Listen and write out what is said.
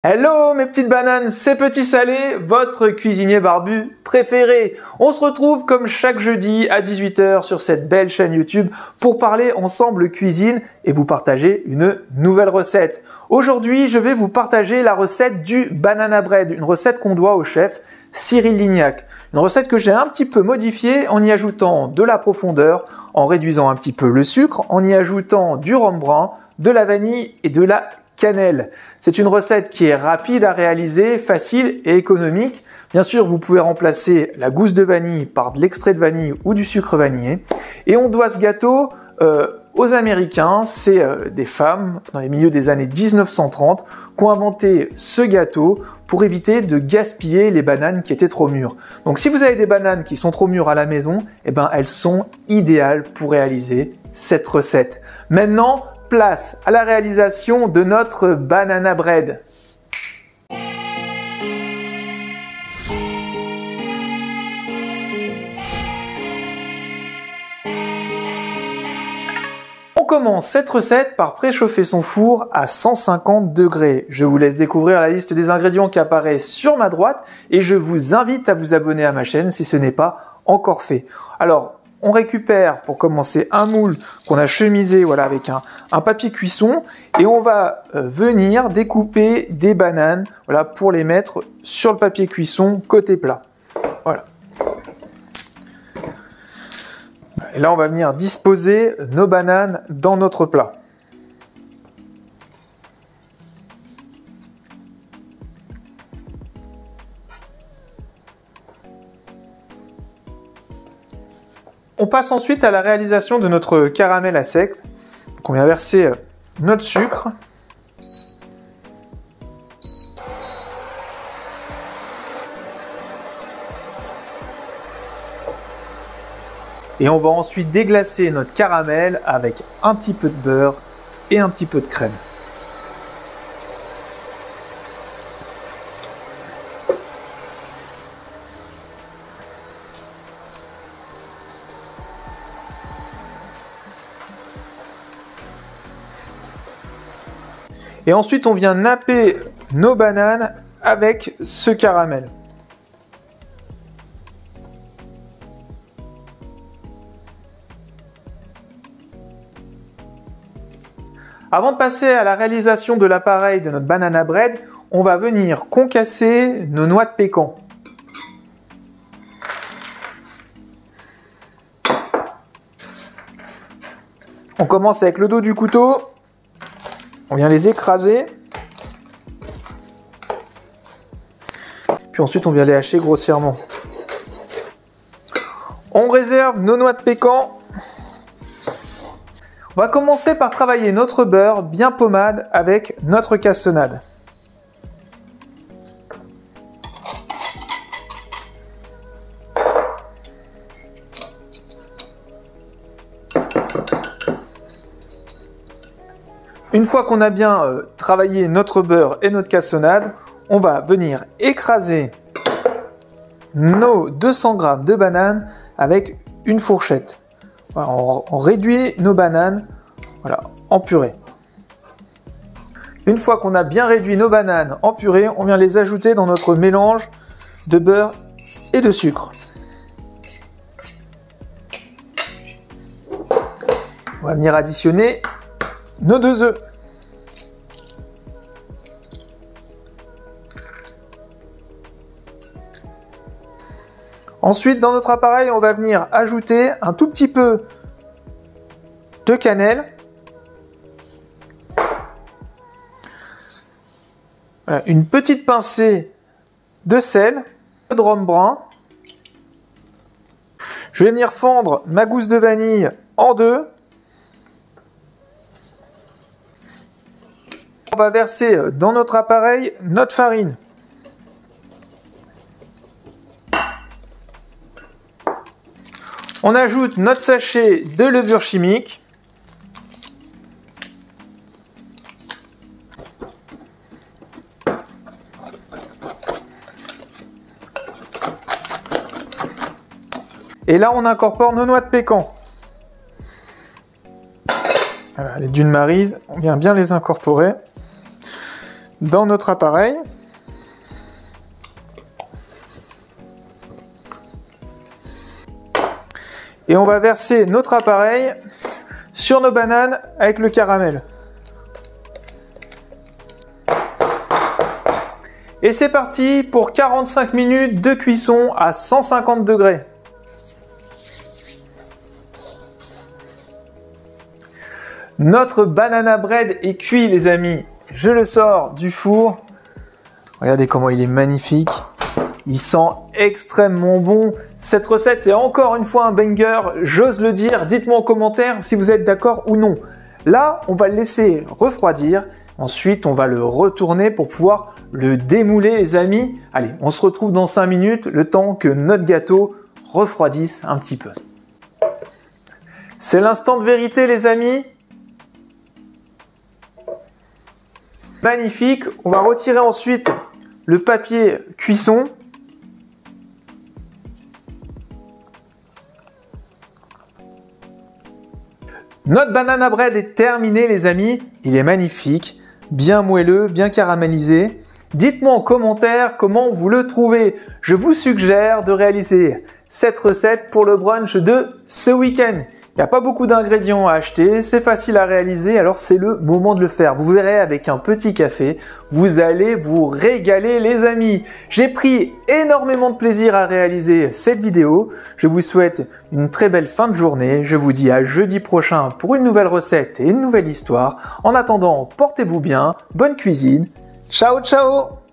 Hello mes petites bananes, c'est Petit Salé, votre cuisinier barbu préféré. On se retrouve comme chaque jeudi à 18 h sur cette belle chaîne YouTube pour parler ensemble cuisine et vous partager une nouvelle recette. Aujourd'hui, je vais vous partager la recette du banana bread, une recette qu'on doit au chef Cyril Lignac. Une recette que j'ai un petit peu modifiée en y ajoutant de la profondeur, en réduisant un petit peu le sucre, en y ajoutant du rhum brun, de la vanille et de la cannelle. C'est une recette qui est rapide à réaliser, facile et économique. Bien sûr, vous pouvez remplacer la gousse de vanille par de l'extrait de vanille ou du sucre vanillé. Et on doit ce gâteau aux Américains. C'est des femmes dans les milieux des années 1930 qui ont inventé ce gâteau pour éviter de gaspiller les bananes qui étaient trop mûres. Donc si vous avez des bananes qui sont trop mûres à la maison, eh ben, elles sont idéales pour réaliser cette recette. Maintenant, place à la réalisation de notre banana bread. On commence cette recette par préchauffer son four à 150 degrés. Je vous laisse découvrir la liste des ingrédients qui apparaît sur ma droite et je vous invite à vous abonner à ma chaîne si ce n'est pas encore fait. Alors, on récupère pour commencer un moule qu'on a chemisé avec un papier cuisson et on va venir découper des bananes pour les mettre sur le papier cuisson côté plat. Voilà. Et là on va venir disposer nos bananes dans notre plat. On passe ensuite à la réalisation de notre caramel à sec. Donc on vient verser notre sucre. Et on va ensuite déglacer notre caramel avec un petit peu de beurre et un petit peu de crème. Et ensuite, on vient napper nos bananes avec ce caramel. Avant de passer à la réalisation de l'appareil de notre banana bread, on va venir concasser nos noix de pécan. On commence avec le dos du couteau. On vient les écraser. Puis ensuite, on vient les hacher grossièrement. On réserve nos noix de pécan. On va commencer par travailler notre beurre bien pommade avec notre cassonade. Une fois qu'on a bien travaillé notre beurre et notre cassonade, on va venir écraser nos 200 g de bananes avec une fourchette. Voilà, on réduit nos bananes en purée. Une fois qu'on a bien réduit nos bananes en purée, on vient les ajouter dans notre mélange de beurre et de sucre. On va venir additionner nos 2 œufs. Ensuite, dans notre appareil, on va venir ajouter un tout petit peu de cannelle. Voilà, une petite pincée de sel, de rhum brun. Je vais venir fendre ma gousse de vanille en deux. On va verser dans notre appareil notre farine. On ajoute notre sachet de levure chimique. Et là, on incorpore nos noix de pécan. Voilà, les dunes Maryse, on vient bien les incorporer. dans notre appareil. Et on va verser notre appareil sur nos bananes avec le caramel. Et c'est parti pour 45 minutes de cuisson à 150 degrés. Notre banana bread est cuit les amis. Je le sors du four. Regardez comment il est magnifique. Il sent extrêmement bon. Cette recette est encore une fois un banger. J'ose le dire. Dites-moi en commentaire si vous êtes d'accord ou non. Là, on va le laisser refroidir. Ensuite, on va le retourner pour pouvoir le démouler les amis. Allez, on se retrouve dans 5 minutes, le temps que notre gâteau refroidisse un petit peu. C'est l'instant de vérité les amis. Magnifique. On va retirer ensuite le papier cuisson. Notre banana bread est terminé les amis. Il est magnifique, bien moelleux, bien caramélisé. Dites-moi en commentaire comment vous le trouvez. Je vous suggère de réaliser cette recette pour le brunch de ce week-end. Il n'y a pas beaucoup d'ingrédients à acheter, c'est facile à réaliser, alors c'est le moment de le faire. Vous verrez avec un petit café, vous allez vous régaler les amis. J'ai pris énormément de plaisir à réaliser cette vidéo. Je vous souhaite une très belle fin de journée. Je vous dis à jeudi prochain pour une nouvelle recette et une nouvelle histoire. En attendant, portez-vous bien, bonne cuisine. Ciao, ciao!